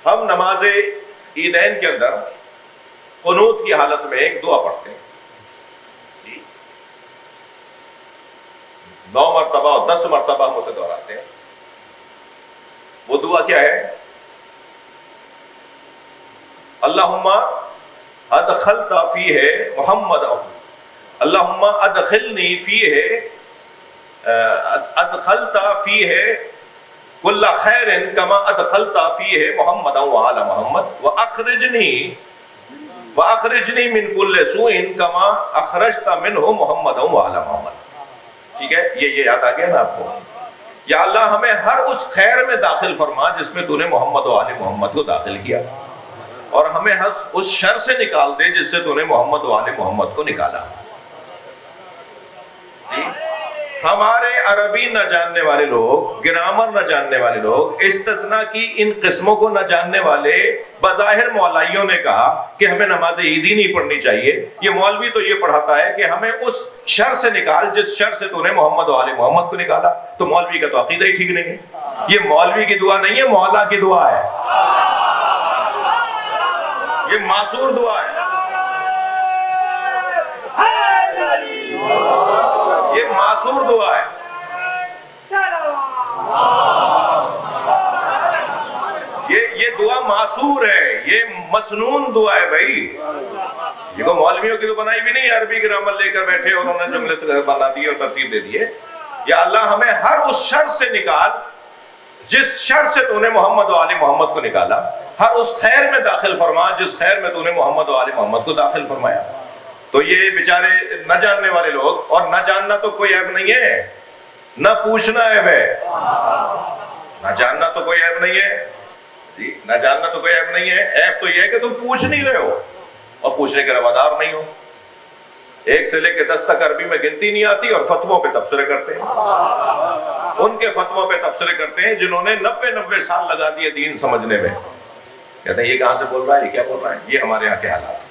ہم نماز عیدین کے اندر قنوت کی حالت میں ایک دعا پڑھتے ہیں 9 مرتبہ اور 10 مرتبہ ہم اسے دہراتے ہیں. وہ دعا کیا ہے؟ اللہم ادخلت فیہ محمد، اللہم ادخلنی فیہ، ادخلت فیہ کل خیر کما ادخلت فیہ محمد وآل محمد واخرجنی من کل سوء کما اخرجت منہ محمد وآل محمد. ٹھیک ہے، یہ یاد آ گیا نا آپ کو؟ یا اللہ ہمیں ہر اس خیر میں داخل فرما جس میں تو نے محمد و آل محمد کو داخل کیا، اور ہمیں اس شر سے نکال دے جس سے تو نے محمد و آل محمد کو نکالا. ہمارے عربی نہ جاننے والے لوگ، گرامر نہ جاننے والے لوگ، استثناء کی ان قسموں کو نہ جاننے والے بظاہر مولائیوں نے کہا کہ ہمیں نماز عیدی نہیں پڑھنی چاہیے. یہ مولوی تو یہ پڑھاتا ہے کہ ہمیں اس شر سے نکال جس شر سے تو نے محمد و آل محمد کو نکالا. تو مولوی کا تو عقیدہ ہی ٹھیک نہیں ہے. یہ مولوی کی دعا نہیں ہے، مولا کی دعا ہے. یہ معصور دعا ہے، یہ معصور دعا ہے. یہ دعا معصور ہے، یہ مسنون دعا ہے بھائی. یہ کو مولویوں کی تو بنائی بھی نہیں، عربی گرامر لے کر بیٹھے اور انہوں نے جملے بنا دیے اور ترتیب دے دیے. یا اللہ ہمیں ہر اس شر سے نکال جس شر سے تو نے محمد و آل محمد کو نکالا، ہر اس خیر میں داخل فرما جس خیر میں تو نے محمد و آل محمد کو داخل فرمایا. تو یہ بیچارے نہ جاننے والے لوگ، اور نہ جاننا تو کوئی عیب نہیں ہے، نہ پوچھنا عیب ہے. نہ جاننا تو کوئی عیب نہیں ہے جی، نہ جاننا تو کوئی عیب نہیں ہے. عیب تو یہ ہے کہ تم پوچھ نہیں رہے ہو اور پوچھنے کے روادار نہیں ہو. 1 سے لے کے 10 تک عربی میں گنتی نہیں آتی اور فتووں پہ تبصرے کرتے ہیں. ان کے فتووں پہ تبصرے کرتے ہیں جنہوں نے 90 سال لگا دیے دین سمجھنے میں. کہتے ہیں یہ کہاں سے بول رہا ہے، یہ کیا بول رہا ہے. یہ ہمارے یہاں کے حالات.